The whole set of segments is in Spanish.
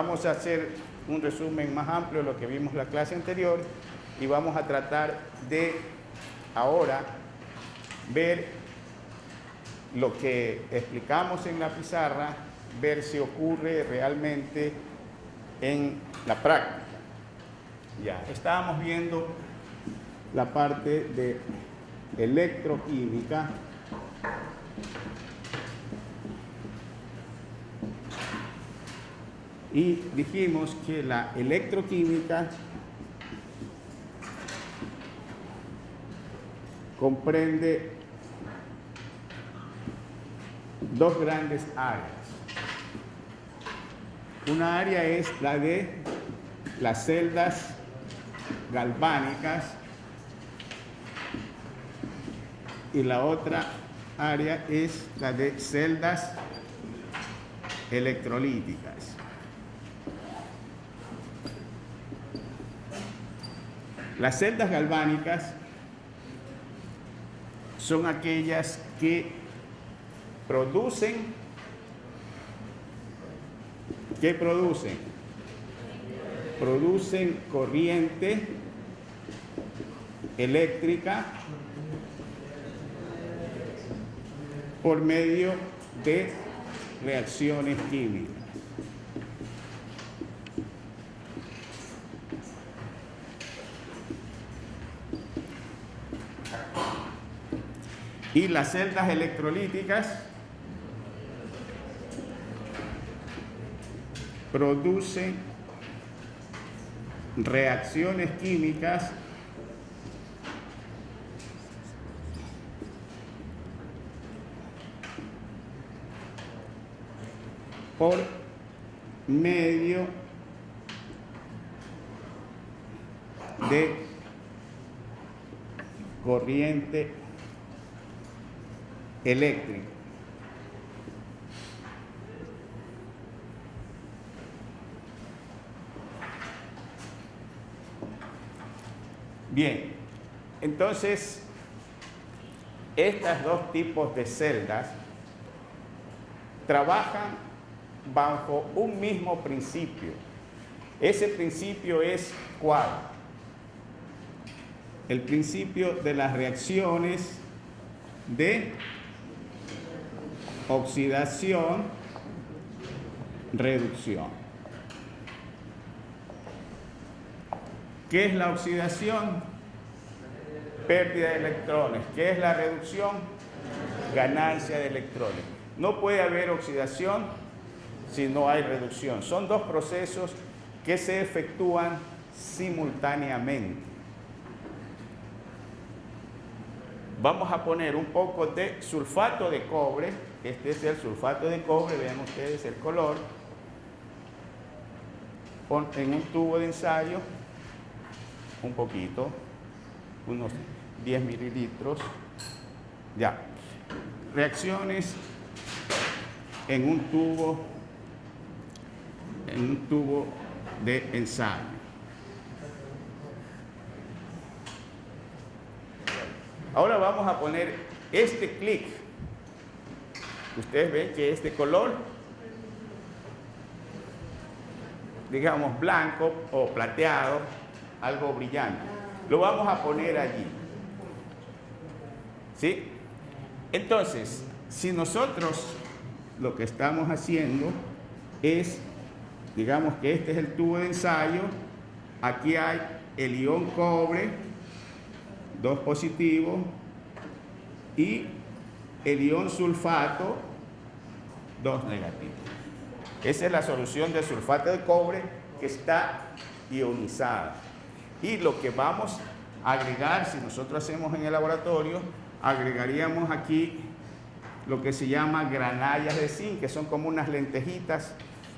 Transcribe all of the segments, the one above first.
vamos a hacer un resumen más amplio de lo que vimos en la clase anterior y vamos a tratar de ahora ver lo que explicamos en la pizarra, ver si ocurre realmente en la práctica. Ya, estábamos viendo la parte de electroquímica. Y dijimos que la electroquímica comprende dos grandes áreas. Una área es la de las celdas galvánicas y la otra área es la de celdas electrolíticas. Las celdas galvánicas son aquellas que producen corriente eléctrica por medio de reacciones químicas. Y las celdas electrolíticas producen reacciones químicas por medio de corriente eléctrica. Bien, entonces, estos dos tipos de celdas trabajan bajo un mismo principio. Ese principio es ¿cuál? El principio de las reacciones de oxidación, reducción. ¿Qué es la oxidación? Pérdida de electrones. ¿Qué es la reducción? Ganancia de electrones. No puede haber oxidación si no hay reducción. Son dos procesos que se efectúan simultáneamente. Vamos a poner un poco de sulfato de cobre. Este es el sulfato de cobre, vean ustedes el color. En un tubo de ensayo, un poquito, unos 10 mililitros. Ya. Reacciones en un tubo de ensayo. Ahora vamos a poner este clic. Ustedes ven que este color, digamos blanco o plateado, algo brillante, lo vamos a poner allí. ¿Sí? Entonces, si nosotros lo que estamos haciendo es, digamos que este es el tubo de ensayo, aquí hay el ion cobre, 2 positivos, y el ion sulfato, 2 negativos. Esa es la solución de sulfato de cobre que está ionizada. Y lo que vamos a agregar, si nosotros hacemos en el laboratorio, agregaríamos aquí lo que se llama granallas de zinc, que son como unas lentejitas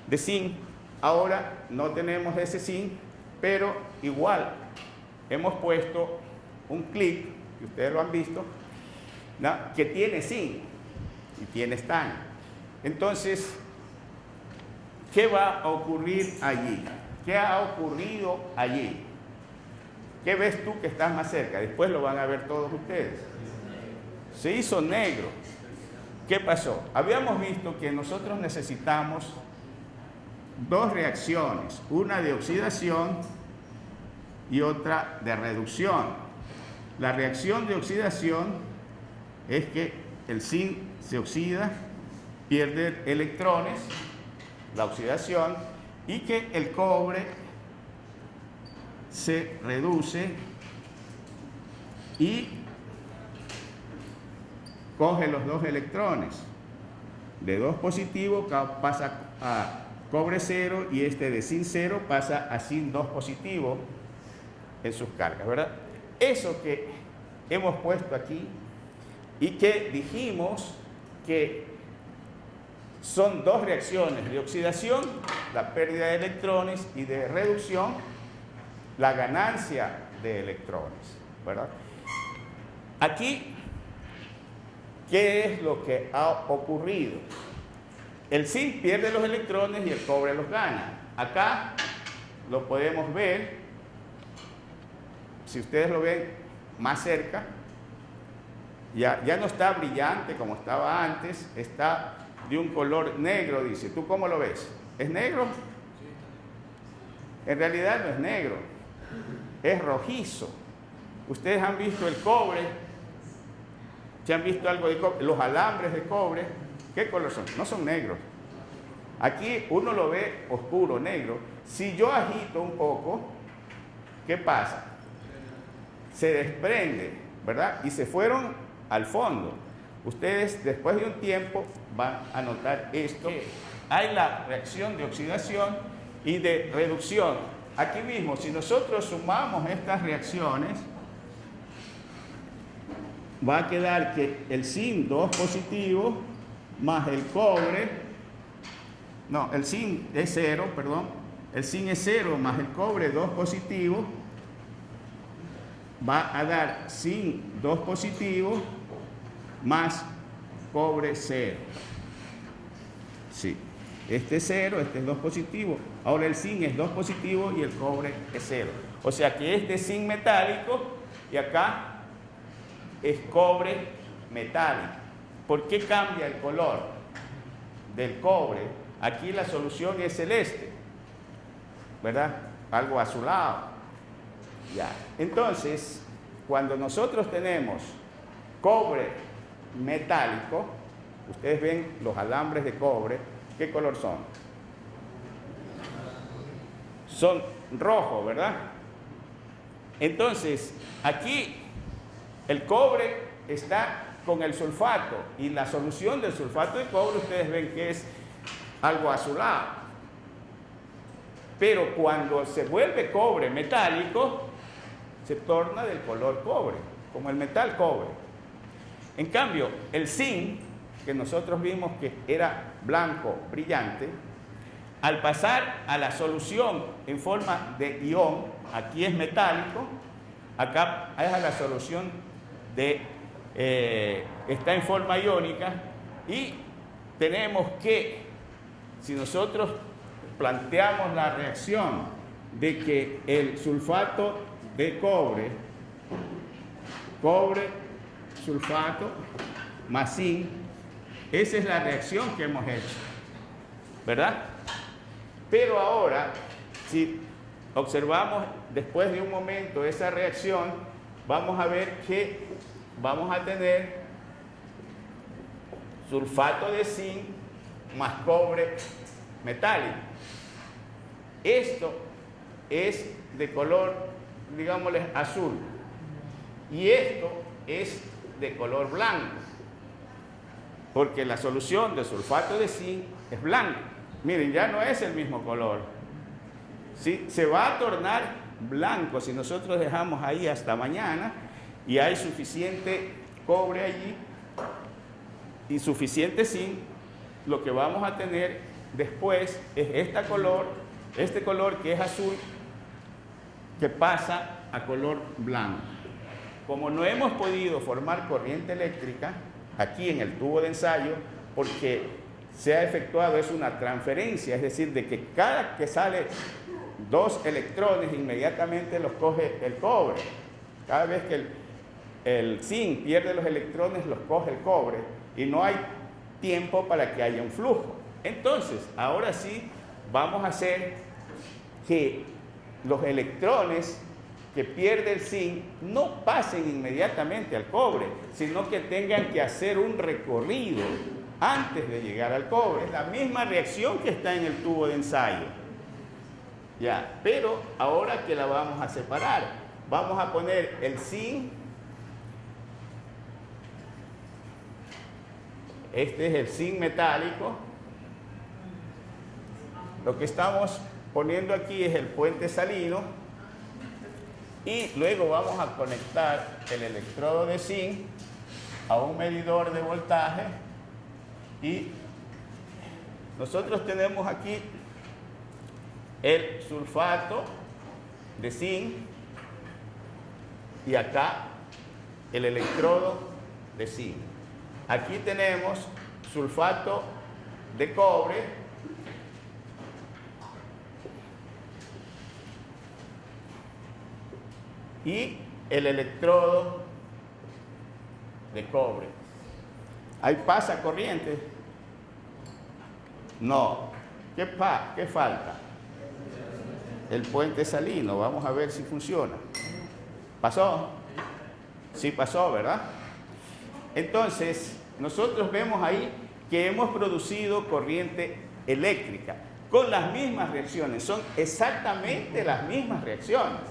de zinc. Ahora no tenemos ese zinc, pero igual hemos puesto un clic, que ustedes lo han visto, ¿no?, que tiene zinc y tiene estaño. Entonces, ¿qué va a ocurrir allí? ¿Qué ha ocurrido allí? ¿Qué ves tú que estás más cerca? Después lo van a ver todos ustedes. Se hizo negro. ¿Qué pasó? Habíamos visto que nosotros necesitamos dos reacciones, una de oxidación y otra de reducción. La reacción de oxidación es que el zinc se oxida, pierde electrones, la oxidación, y que el cobre se reduce y coge los dos electrones. De 2 positivo pasa a cobre 0 y este de zinc 0 pasa a zinc 2 positivo en sus cargas, ¿verdad? Eso que hemos puesto aquí y que dijimos que son dos reacciones de oxidación, la pérdida de electrones, y de reducción, la ganancia de electrones, ¿verdad? Aquí, ¿qué es lo que ha ocurrido? El zinc pierde los electrones y el cobre los gana. Acá lo podemos ver, si ustedes lo ven más cerca, ya no está brillante como estaba antes, está de un color negro, dice. ¿Tú cómo lo ves? ¿Es negro? En realidad no es negro, es rojizo. Ustedes han visto el cobre, ¿se han visto algo de cobre? Los alambres de cobre, ¿qué color son? No son negros. Aquí uno lo ve oscuro, negro. Si yo agito un poco, ¿qué pasa? Se desprende, ¿verdad? Y se fueron al fondo. Ustedes después de un tiempo van a notar esto. Hay la reacción de oxidación y de reducción. Aquí mismo, si nosotros sumamos estas reacciones, va a quedar que el zinc 2 positivo más el cobre, no, el zinc es 0, perdón, el zinc es 0 más el cobre 2 positivo, va a dar zinc 2 positivo más cobre 0. Sí, este es 0, este es 2 positivo. Ahora el zinc es 2 positivo y el cobre es 0. O sea que este es zinc metálico y acá es cobre metálico. ¿Por qué cambia el color del cobre? Aquí la solución es celeste, ¿verdad? Algo azulado. Ya. Entonces, cuando nosotros tenemos cobre metálico, ustedes ven los alambres de cobre, ¿qué color son? Son rojos, ¿verdad? Entonces, aquí el cobre está con el sulfato y la solución del sulfato de cobre ustedes ven que es algo azulado. Pero cuando se vuelve cobre metálico, se torna del color cobre, como el metal cobre. En cambio, el zinc, que nosotros vimos que era blanco, brillante, al pasar a la solución en forma de ion, aquí es metálico, acá es a la solución está en forma iónica, y tenemos que, si nosotros planteamos la reacción de que el sulfato de cobre, sulfato más zinc, esa es la reacción que hemos hecho, ¿verdad? Pero ahora, si observamos después de un momento esa reacción, vamos a ver que vamos a tener sulfato de zinc más cobre metálico. Esto es de color, digámosle, azul, y esto es de color blanco, porque la solución de sulfato de zinc es blanco. Miren, ya no es el mismo color. ¿Sí? Se va a tornar blanco si nosotros dejamos ahí hasta mañana y hay suficiente cobre allí y suficiente zinc. Lo que vamos a tener después es este color que es azul, que pasa a color blanco. Como no hemos podido formar corriente eléctrica aquí en el tubo de ensayo, porque se ha efectuado es una transferencia, es decir, de que cada que sale 2 electrones inmediatamente los coge el cobre. Cada vez que el zinc pierde los electrones los coge el cobre, y no hay tiempo para que haya un flujo. Entonces, ahora sí vamos a hacer que los electrones que pierde el zinc no pasen inmediatamente al cobre, sino que tengan que hacer un recorrido antes de llegar al cobre. Es la misma reacción que está en el tubo de ensayo. Ya, pero ahora que la vamos a separar, vamos a poner el zinc. Este es el zinc metálico. Lo que estamos poniendo aquí es el puente salino y luego vamos a conectar el electrodo de zinc a un medidor de voltaje y nosotros tenemos aquí el sulfato de zinc y acá el electrodo de zinc. Aquí tenemos sulfato de cobre y el electrodo de cobre. ¿Ahí pasa corriente? No. ¿Qué falta? El puente salino. Vamos a ver si funciona. ¿Pasó? Sí pasó, ¿verdad? Entonces, nosotros vemos ahí que hemos producido corriente eléctrica con las mismas reacciones. Son exactamente las mismas reacciones.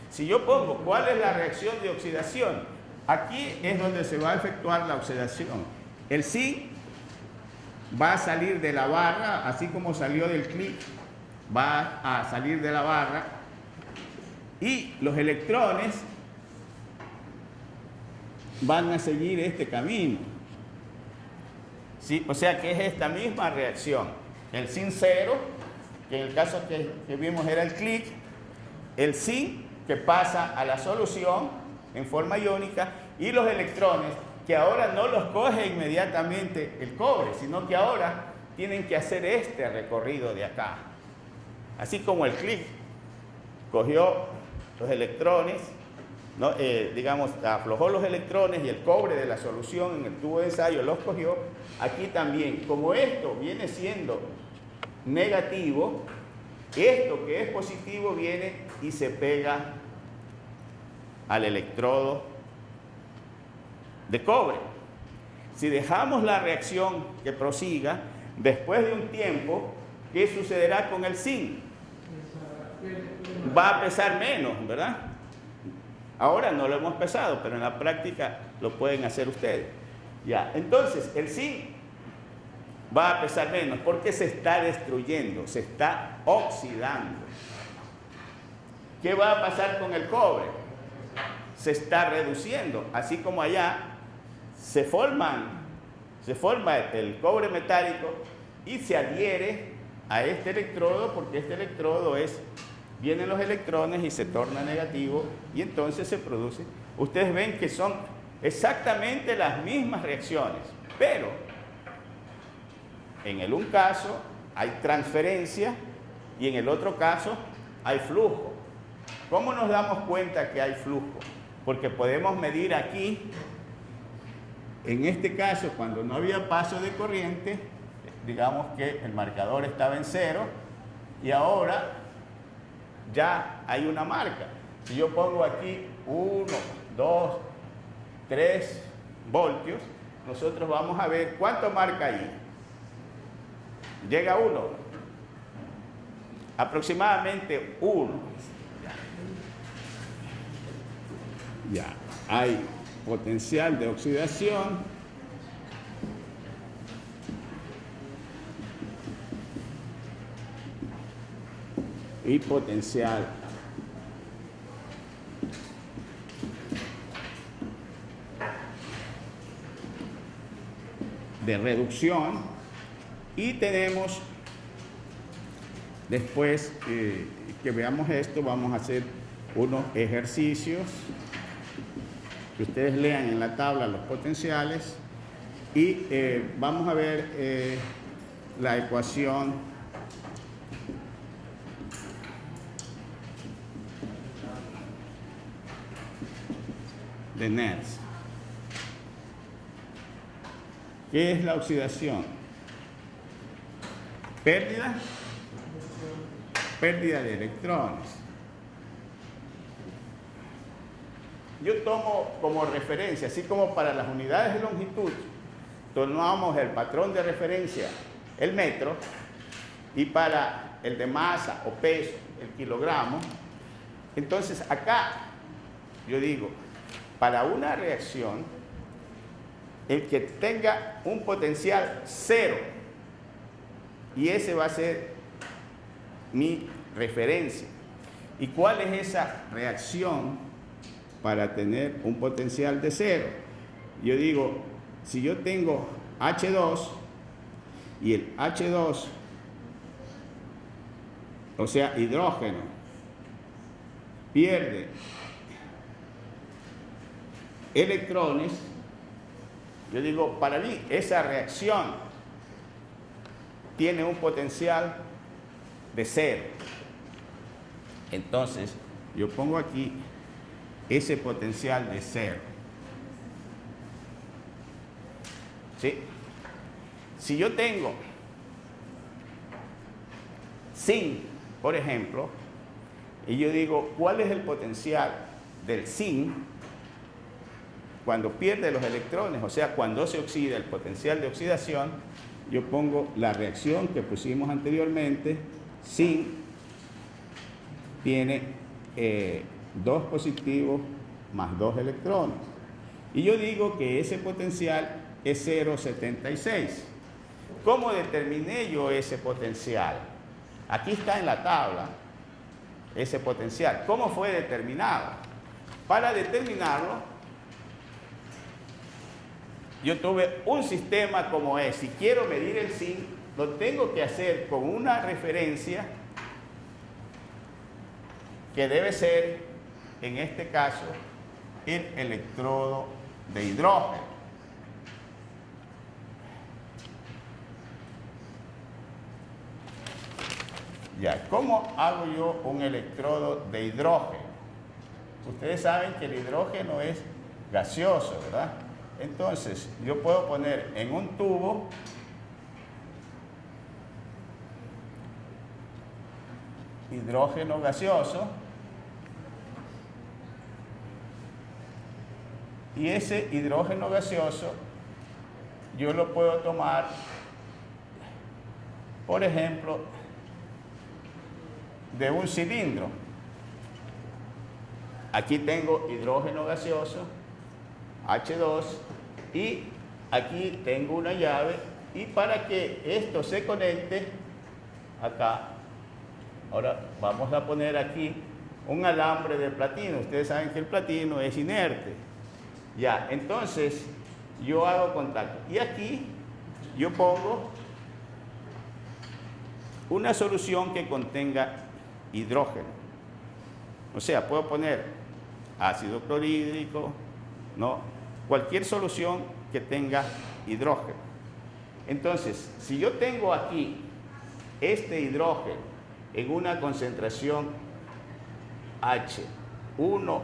Si yo pongo cuál es la reacción de oxidación, aquí es donde se va a efectuar la oxidación. El zinc va a salir de la barra, así como salió del clic, va a salir de la barra y los electrones van a seguir este camino. ¿Sí? O sea que es esta misma reacción. El zinc 0, que en el caso que vimos era el clic, el zinc que pasa a la solución en forma iónica y los electrones que ahora no los coge inmediatamente el cobre, sino que ahora tienen que hacer este recorrido de acá. Así como el clic cogió los electrones, ¿no? Digamos, aflojó los electrones y el cobre de la solución en el tubo de ensayo los cogió, aquí también, como esto viene siendo negativo, esto que es positivo viene y se pega al electrodo de cobre. Si dejamos la reacción que prosiga, después de un tiempo, ¿qué sucederá con el zinc? Va a pesar menos, ¿verdad? Ahora no lo hemos pesado, pero en la práctica lo pueden hacer ustedes. Ya, entonces el zinc va a pesar menos porque se está destruyendo, se está oxidando. ¿Qué va a pasar con el cobre? Se está reduciendo, así como allá se forma el cobre metálico y se adhiere a este electrodo porque este electrodo vienen los electrones y se torna negativo y entonces se produce. Ustedes ven que son exactamente las mismas reacciones, pero en el un caso hay transferencia y en el otro caso hay flujo. ¿Cómo nos damos cuenta que hay flujo? Porque podemos medir aquí, en este caso, cuando no había paso de corriente, digamos que el marcador estaba en 0 y ahora ya hay una marca. Si yo pongo aquí 1, 2, 3 voltios, nosotros vamos a ver cuánto marca ahí. Llega 1, aproximadamente 1. Ya, hay potencial de oxidación. Y potencial de reducción. Y tenemos, después que veamos esto, vamos a hacer unos ejercicios que ustedes lean en la tabla los potenciales y vamos a ver la ecuación de Nernst. ¿Qué es la oxidación? Pérdida pérdida de electrones. Yo tomo como referencia, así como para las unidades de longitud, tomamos el patrón de referencia, el metro, y para el de masa o peso, el kilogramo. Entonces acá, yo digo, para una reacción, el que tenga un potencial cero, y ese va a ser mi referencia. ¿Y cuál es esa reacción para tener un potencial de cero? Yo digo, si yo tengo H2 y el H2, o sea, hidrógeno, pierde electrones, yo digo, para mí esa reacción tiene un potencial de cero. Entonces, yo pongo aquí ese potencial de cero. ¿Sí? Si yo tengo zinc, por ejemplo, y yo digo, ¿cuál es el potencial del zinc cuando pierde los electrones? O sea, cuando se oxida, el potencial de oxidación, yo pongo la reacción que pusimos anteriormente. Zinc tiene 2 positivos más 2 electrones. Y yo digo que ese potencial es 0,76. ¿Cómo determiné yo ese potencial? Aquí está en la tabla ese potencial. ¿Cómo fue determinado? Para determinarlo, yo tuve un sistema como es. Si quiero medir el zinc, lo tengo que hacer con una referencia que debe ser, en este caso, el electrodo de hidrógeno. Ya, ¿cómo hago yo un electrodo de hidrógeno? Ustedes saben que el hidrógeno es gaseoso, ¿verdad? Entonces, yo puedo poner en un tubo hidrógeno gaseoso y ese hidrógeno gaseoso yo lo puedo tomar, por ejemplo, de un cilindro. Aquí tengo hidrógeno gaseoso, H2, y aquí tengo una llave, y para que esto se conecte acá, ahora vamos a poner aquí un alambre de platino. Ustedes saben que el platino es inerte. Ya, entonces yo hago contacto. Y aquí yo pongo una solución que contenga hidrógeno. O sea, puedo poner ácido clorhídrico, ¿no? Cualquier solución que tenga hidrógeno. Entonces, si yo tengo aquí este hidrógeno en una concentración H1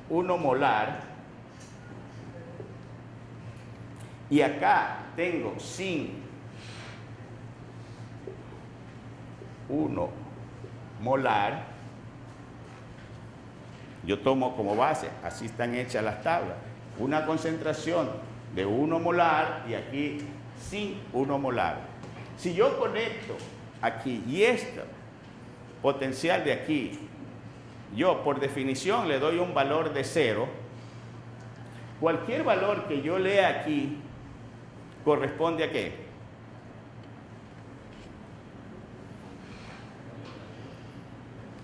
molar, y acá tengo zinc 1 molar, yo tomo como base, así están hechas las tablas, una concentración de 1 molar y aquí zinc 1 molar. Si yo conecto aquí y este potencial de aquí, yo por definición le doy un valor de 0, cualquier valor que yo lea aquí corresponde a ¿qué?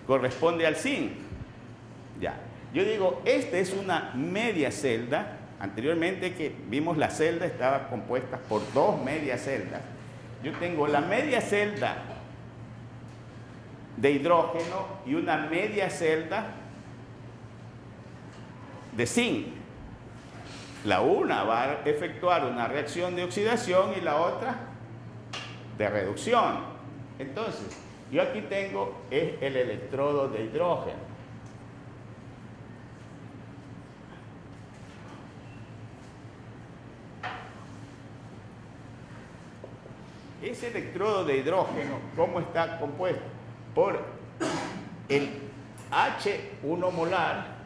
Corresponde al zinc. Ya. Yo digo, esta es una media celda. Anteriormente que vimos la celda estaba compuesta por 2 medias celdas. Yo tengo la media celda de hidrógeno y una media celda de zinc. La una va a efectuar una reacción de oxidación y la otra de reducción. Entonces, yo aquí tengo el electrodo de hidrógeno. ese electrodo de hidrógeno, ¿cómo está compuesto? Por el H1 molar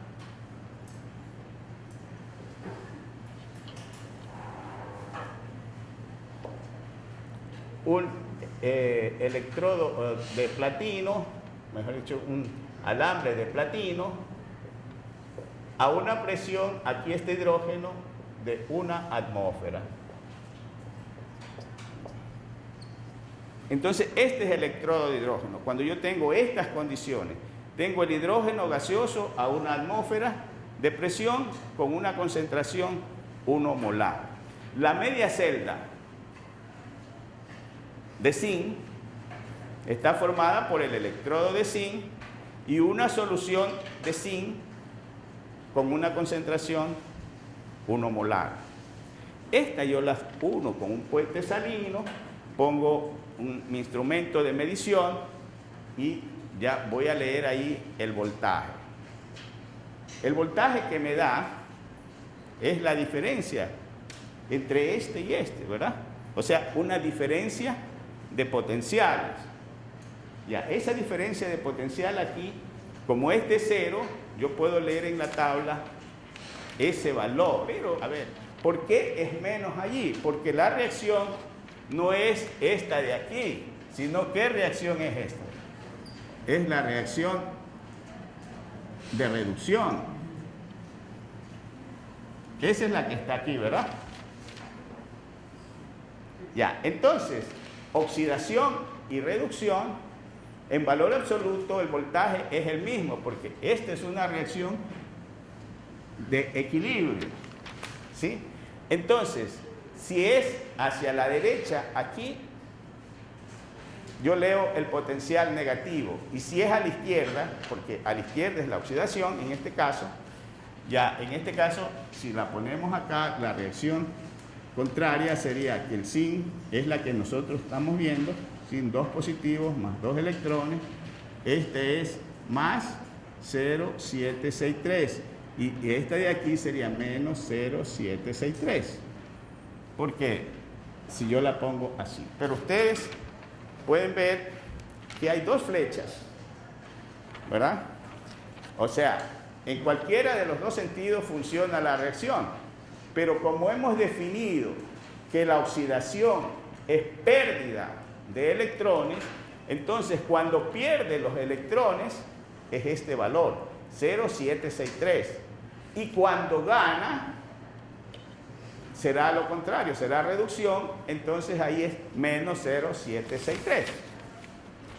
un electrodo de platino, mejor dicho, un alambre de platino, a una presión, aquí este hidrógeno, de 1 atmósfera. Entonces, este es el electrodo de hidrógeno. Cuando yo tengo estas condiciones, tengo el hidrógeno gaseoso a 1 atmósfera de presión con una concentración 1 molar. La media celda de zinc está formada por el electrodo de zinc y una solución de zinc con una concentración 1 molar. Esta yo las uno con un puente salino, pongo mi instrumento de medición y ya voy a leer ahí el voltaje. El voltaje que me da es la diferencia entre este y este, ¿verdad? O sea, una diferencia de potenciales. Ya, esa diferencia de potencial aquí, como es de 0, yo puedo leer en la tabla ese valor. Pero, a ver, ¿por qué es menos allí? Porque la reacción no es esta de aquí, sino ¿qué reacción es esta? Es la reacción de reducción. Esa es la que está aquí, ¿verdad? Ya, entonces, oxidación y reducción, en valor absoluto el voltaje es el mismo, porque esta es una reacción de equilibrio, ¿sí? Entonces, si es hacia la derecha, aquí, yo leo el potencial negativo, y si es a la izquierda, porque a la izquierda es la oxidación, en este caso, ya en este caso, si la ponemos acá, la reacción contraria sería que el zinc es la que nosotros estamos viendo, sin 2 positivos más 2 electrones, este es más 0,763 y esta de aquí sería menos 0,763. ¿Por qué? Si yo la pongo así. Pero ustedes pueden ver que hay 2 flechas, ¿verdad? O sea, en cualquiera de los 2 sentidos funciona la reacción, pero como hemos definido que la oxidación es pérdida de electrones, entonces cuando pierde los electrones es este valor, 0,763. Y cuando gana, será lo contrario, será reducción, entonces ahí es menos 0,763.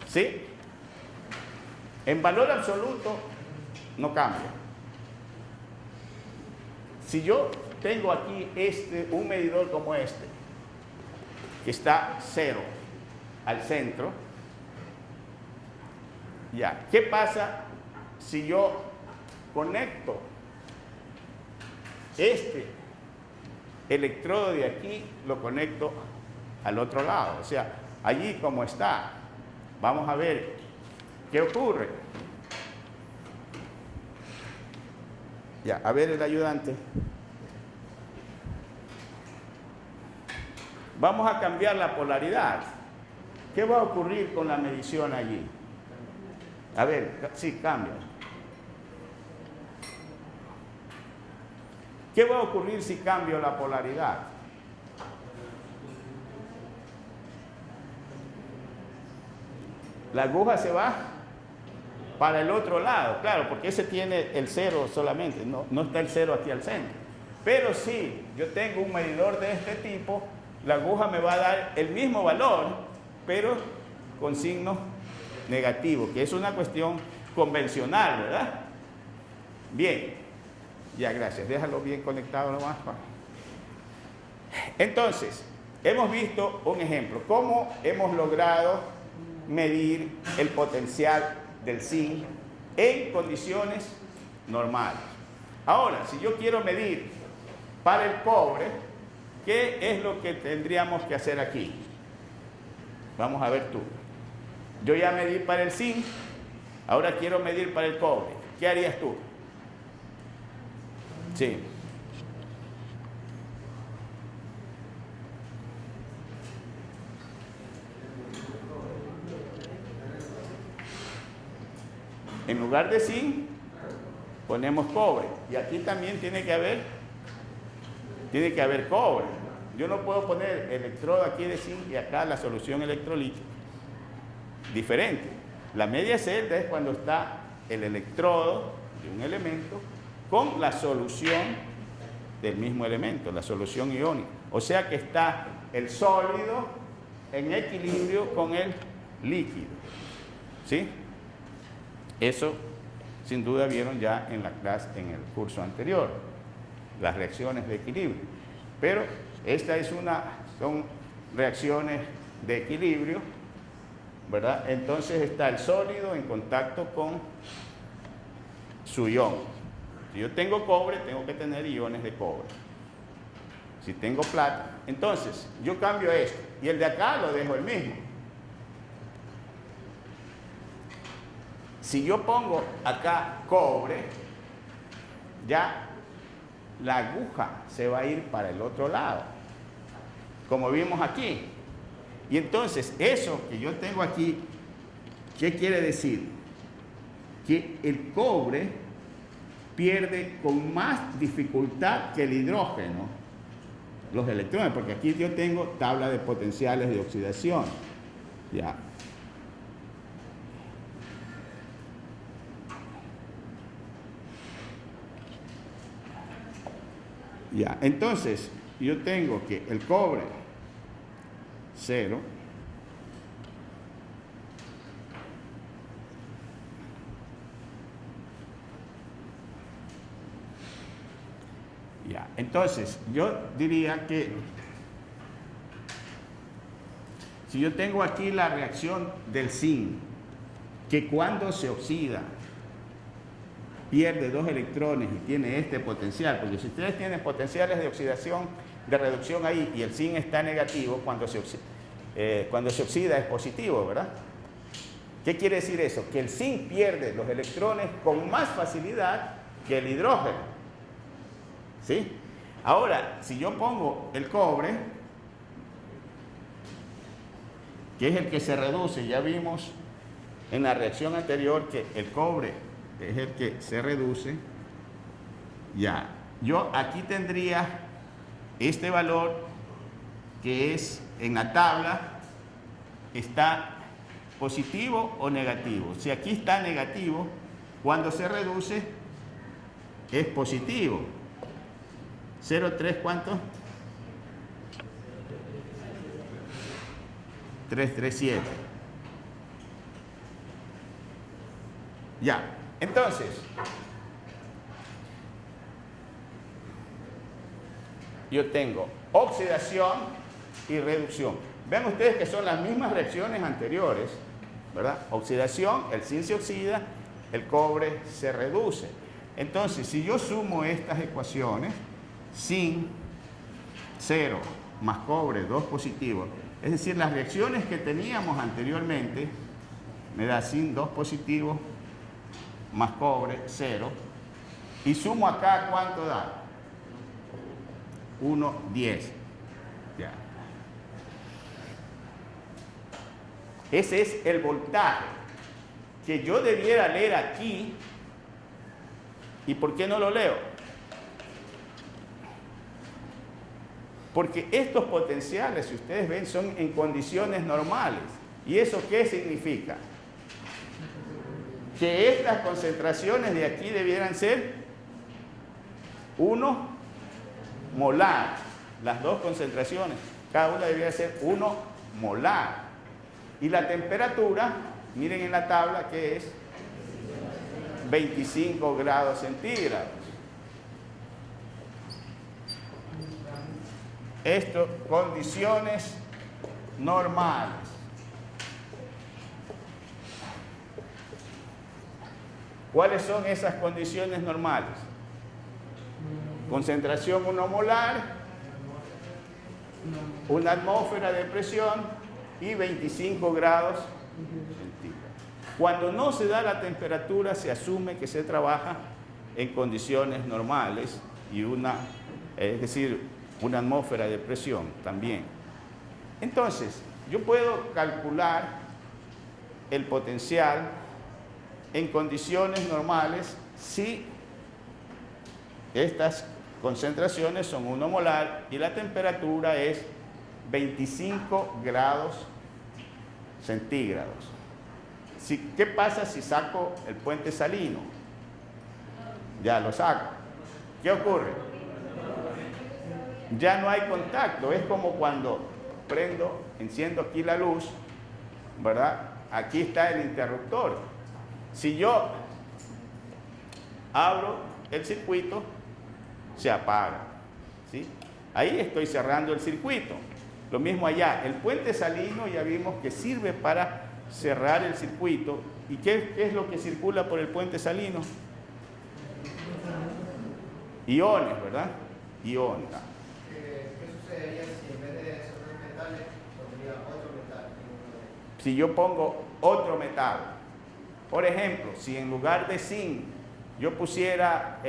¿Sí? En valor absoluto no cambia. Si yo tengo aquí un medidor como este, que está 0 al centro, ya, ¿qué pasa si yo conecto este electrodo de aquí, lo conecto al otro lado? O sea, allí como está, vamos a ver qué ocurre. Ya, a ver el ayudante. Vamos a cambiar la polaridad. ¿Qué va a ocurrir con la medición allí? A ver, sí, cambia. ¿Qué va a ocurrir si cambio la polaridad? La aguja se va para el otro lado, claro, porque ese tiene el 0 solamente, no está el 0 aquí al centro. Pero si yo tengo un medidor de este tipo, la aguja me va a dar el mismo valor, pero con signo negativo, que es una cuestión convencional, ¿verdad? Bien, ya, gracias, déjalo bien conectado nomás. Entonces, hemos visto un ejemplo, cómo hemos logrado medir el potencial del zinc en condiciones normales. Ahora, si yo quiero medir para el cobre, ¿qué es lo que tendríamos que hacer aquí? Vamos a ver tú. Yo ya medí para el zinc, ahora quiero medir para el cobre. ¿Qué harías tú? Sí. En lugar de zinc, ponemos cobre. Y aquí también tiene que haber cobre. Yo no puedo poner electrodo aquí de zinc y acá la solución electrolítica diferente. La media celda es cuando está el electrodo de un elemento con la solución del mismo elemento, la solución iónica. O sea que está el sólido en equilibrio con el líquido. ¿Sí? Eso sin duda vieron ya en la clase, en el curso anterior, las reacciones de equilibrio. Pero son reacciones de equilibrio, ¿verdad? Entonces está el sólido en contacto con su ion. Si yo tengo cobre, tengo que tener iones de cobre. Si tengo plata, entonces yo cambio esto y el de acá lo dejo el mismo. Si yo pongo acá cobre, ya la aguja se va a ir para el otro lado, como vimos aquí. Y entonces eso que yo tengo aquí, ¿qué quiere decir? Que el cobre pierde con más dificultad que el hidrógeno los electrones, porque aquí yo tengo tabla de potenciales de oxidación. Ya. Ya, entonces yo tengo que el cobre 0, ya, entonces yo diría que si yo tengo aquí la reacción del zinc, que cuando se oxida pierde 2 electrones y tiene este potencial, porque si ustedes tienen potenciales de oxidación, de reducción ahí, y el zinc está negativo, cuando se oxida es positivo, ¿verdad? ¿Qué quiere decir eso? Que el zinc pierde los electrones con más facilidad que el hidrógeno. ¿Sí? Ahora, si yo pongo el cobre, que es el que se reduce, ya vimos en la reacción anterior que el cobre es el que se reduce, ya. Yo aquí tendría este valor que es en la tabla, está positivo o negativo. Si aquí está negativo, cuando se reduce es positivo. 0,3 ¿cuánto? 337. Ya. Entonces, yo tengo oxidación y reducción. Vean ustedes que son las mismas reacciones anteriores, ¿verdad? Oxidación, el zinc se oxida, el cobre se reduce. Entonces, si yo sumo estas ecuaciones, zinc 0 más cobre 2 positivo, es decir, las reacciones que teníamos anteriormente, me da zinc 2 positivo más cobre 0, y sumo acá, ¿cuánto da? 1,10. Ya. Ese es el voltaje que yo debiera leer aquí. ¿Y por qué no lo leo? Porque estos potenciales, si ustedes ven, son en condiciones normales. ¿Y eso qué significa? Que estas concentraciones de aquí debieran ser 1 molar. Las dos concentraciones, cada una debiera ser 1 molar. Y la temperatura, miren en la tabla que es 25 grados centígrados. Esto, condiciones normales. ¿Cuáles son esas condiciones normales? Concentración 1 molar, una atmósfera de presión y 25 grados centígrados. Cuando no se da la temperatura, se asume que se trabaja en condiciones normales y es decir, una atmósfera de presión también. Entonces, yo puedo calcular el potencial en condiciones normales si estas concentraciones son 1 molar y la temperatura es 25 grados centígrados. ¿Qué pasa si saco el puente salino? Ya lo saco. ¿Qué ocurre? Ya no hay contacto. Es como cuando enciendo aquí la luz, ¿verdad? Aquí está el interruptor. Si yo abro el circuito, se apaga, ¿sí? Ahí estoy cerrando el circuito. Lo mismo allá. El puente salino ya vimos que sirve para cerrar el circuito. ¿Y qué es lo que circula por el puente salino? Iones, ¿verdad? Iones. ¿Qué sucedería si en vez de esos 2 metales pondría otro metal? Si yo pongo otro metal, por ejemplo, si en lugar de zinc yo pusiera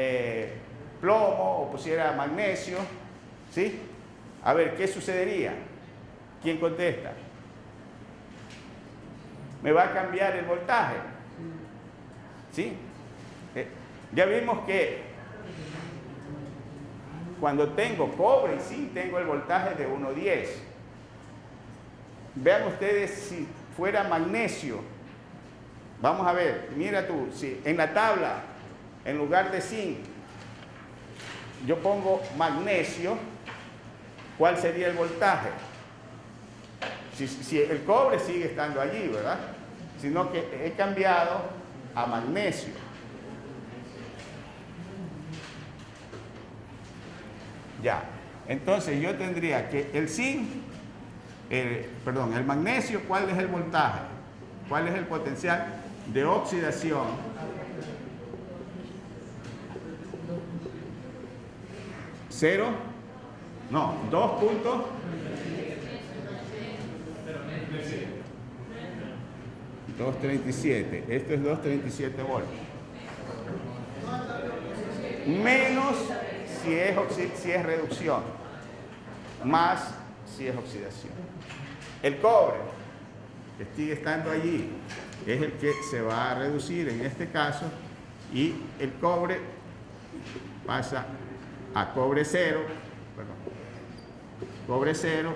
plomo o pusiera magnesio, ¿sí? A ver, ¿qué sucedería? ¿Quién contesta? Me va a cambiar el voltaje, ¿sí? Ya vimos que cuando tengo cobre y zinc tengo el voltaje de 1,10. Vean ustedes si fuera magnesio. Vamos a ver, mira tú, si en la tabla, en lugar de zinc, yo pongo magnesio, ¿cuál sería el voltaje? Si el cobre sigue estando allí, ¿verdad? Sino que he cambiado a magnesio. Ya, entonces yo tendría que el zinc, el magnesio, ¿cuál es el voltaje? ¿Cuál es el potencial de oxidación? ¿Cero? No, 2 puntos. $2.37. Esto es 2.37 voltios. Menos si es reducción. Más si es oxidación. El cobre, que sigue estando allí, es el que se va a reducir en este caso. Y el cobre pasa a cobre cero. Cobre cero.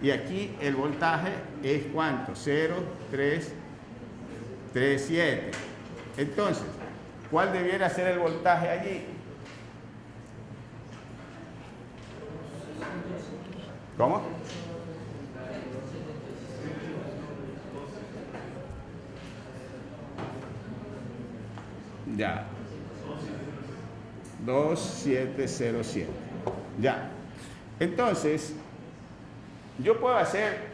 Y aquí el voltaje es ¿cuánto? 0,337. Entonces, ¿cuál debiera ser el voltaje allí? ¿Cómo? Ya. 2707. Ya. Entonces, yo puedo hacer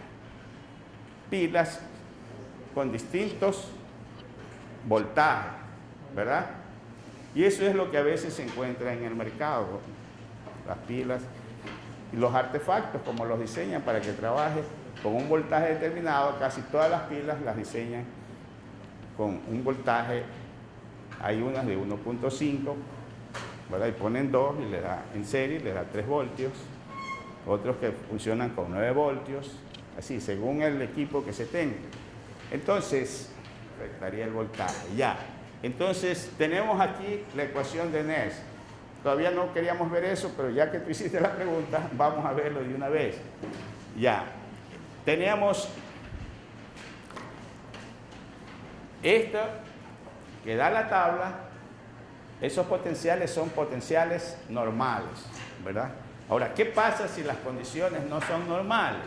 pilas con distintos voltajes, ¿verdad? Y eso es lo que a veces se encuentra en el mercado, las pilas y los artefactos, como los diseñan para que trabaje con un voltaje determinado. Casi todas las pilas las diseñan con un voltaje, hay unas de 1.5, ¿verdad? Y ponen 2 y le da en serie, le da 3 voltios. Otros que funcionan con 9 voltios, así, según el equipo que se tenga. Entonces, estaría el voltaje, ya. Entonces, tenemos aquí la ecuación de Nernst. Todavía no queríamos ver eso, pero ya que tú hiciste la pregunta, vamos a verlo de una vez. Ya. Teníamos esta que da la tabla. Esos potenciales son potenciales normales, ¿verdad? Ahora, ¿qué pasa si las condiciones no son normales?